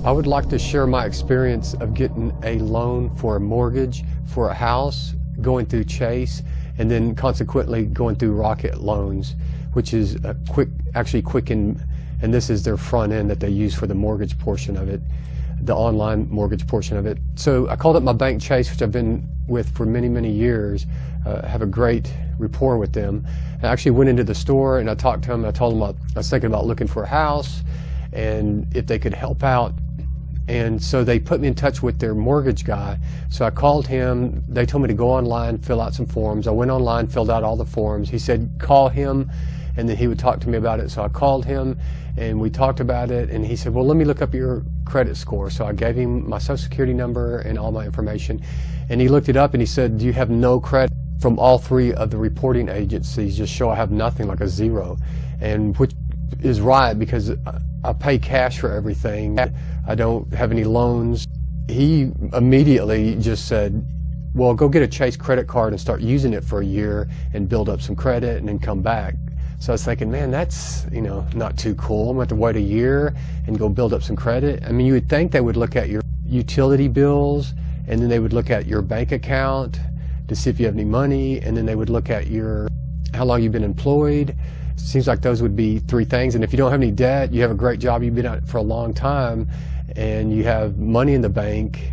I would like to share my experience of getting a loan for a mortgage for a house, going through Chase, and then consequently going through Rocket Loans, which is a Quicken, and this is their front end that they use for the mortgage portion of it, the online mortgage portion of it. So I called up my bank, Chase, which I've been with for many, many years. Have a great rapport with them. I actually went into the store and I talked to them. I told them I was thinking about looking for a house and if they could help out. And so they put me in touch with their mortgage guy. So I called him. They told me to go online, fill out some forms. I went online, filled out all the forms. He said, call him, and then he would talk to me about it. So I called him, and we talked about it. And he said, well, let me look up your credit score. So I gave him my social security number and all my information. And he looked it up, and he said, do you have no credit? From all three of the reporting agencies just show I have nothing, like a zero. And which is right, because I pay cash for everything. I don't have any loans. He immediately just said, well, go get a Chase credit card and start using it for a year and build up some credit and then come back. So I was thinking, man, that's, not too cool. I'm going to have to wait a year and go build up some credit. I mean, you would think they would look at your utility bills, and then they would look at your bank account to see if you have any money, and then they would look at how long you've been employed. Seems like those would be three things. And if you don't have any debt, you have a great job, you've been out for a long time, and you have money in the bank,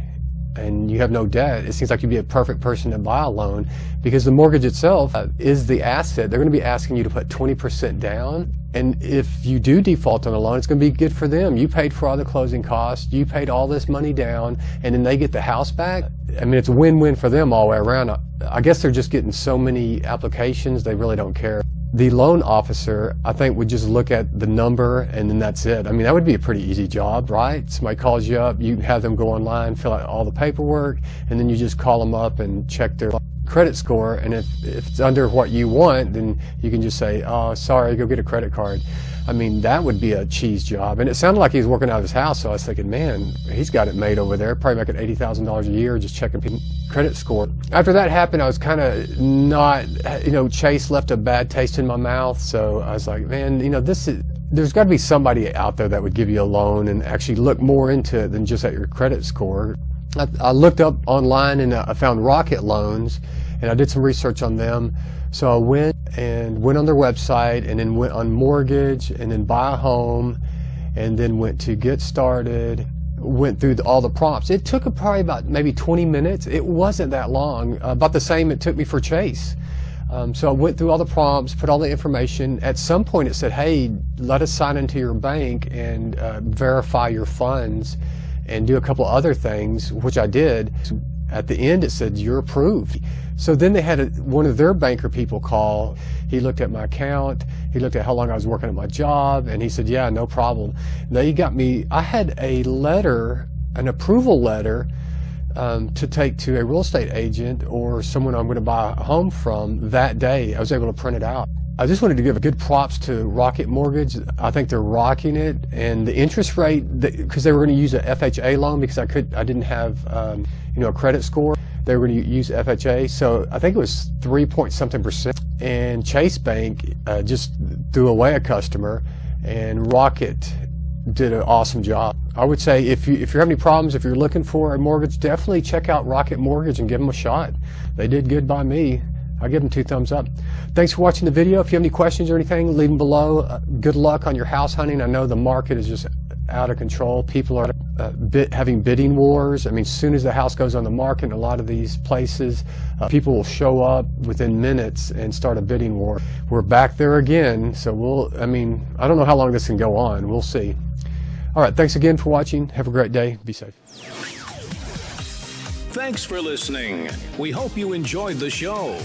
and you have no debt, it seems like you'd be a perfect person to buy a loan, because the mortgage itself is the asset. They're going to be asking you to put 20% down. And if you do default on a loan, it's going to be good for them. You paid for all the closing costs, you paid all this money down, and then they get the house back. I mean, it's a win-win for them all the way around. I guess they're just getting so many applications, they really don't care. The loan officer, I think, would just look at the number and then that's it. I mean, that would be a pretty easy job, right? Somebody calls you up, you have them go online, fill out all the paperwork, and then you just call them up and check their credit score. And if it's under what you want, then you can just say, oh, sorry, go get a credit card. I mean, that would be a cheese job. And it sounded like he was working out of his house, so I was thinking, man, he's got it made over there, probably making $80,000 a year just checking people's credit score. After that happened, I was kind of not, Chase left a bad taste in my mouth, so I was like, man, there's got to be somebody out there that would give you a loan and actually look more into it than just at your credit score. I looked up online and I found Rocket Loans, and I did some research on them. So I went on their website, and then went on mortgage, and then buy a home, and then went to get started, went through all the prompts. It took probably about maybe 20 minutes. It wasn't that long, about the same it took me for Chase. So I went through all the prompts, put all the information. At some point it said, hey, let us sign into your bank and verify your funds and do a couple other things, which I did. At the end it said, you're approved. So then they had one of their banker people call. He looked at my account, he looked at how long I was working at my job, and he said, yeah, no problem. They got me, I had a letter, an approval letter, to take to a real estate agent or someone I'm going to buy a home from that day. I was able to print it out. I just wanted to give a good props to Rocket Mortgage. I think they're rocking it, and the interest rate, because they were going to use a FHA loan because I didn't have a credit score. They were going to use FHA, so I think it was 3-point-something%. And Chase Bank just threw away a customer, and Rocket did an awesome job. I would say if you're having any problems, if you're looking for a mortgage, definitely check out Rocket Mortgage and give them a shot. They did good by me. I give them 2 thumbs up. Thanks for watching the video. If you have any questions or anything, leave them below. Good luck on your house hunting. I know the market is just out of control. People are having bidding wars. I mean, as soon as the house goes on the market in a lot of these places, people will show up within minutes and start a bidding war. We're back there again, so I don't know how long this can go on. We'll see. All right, thanks again for watching. Have a great day. Be safe. Thanks for listening. We hope you enjoyed the show.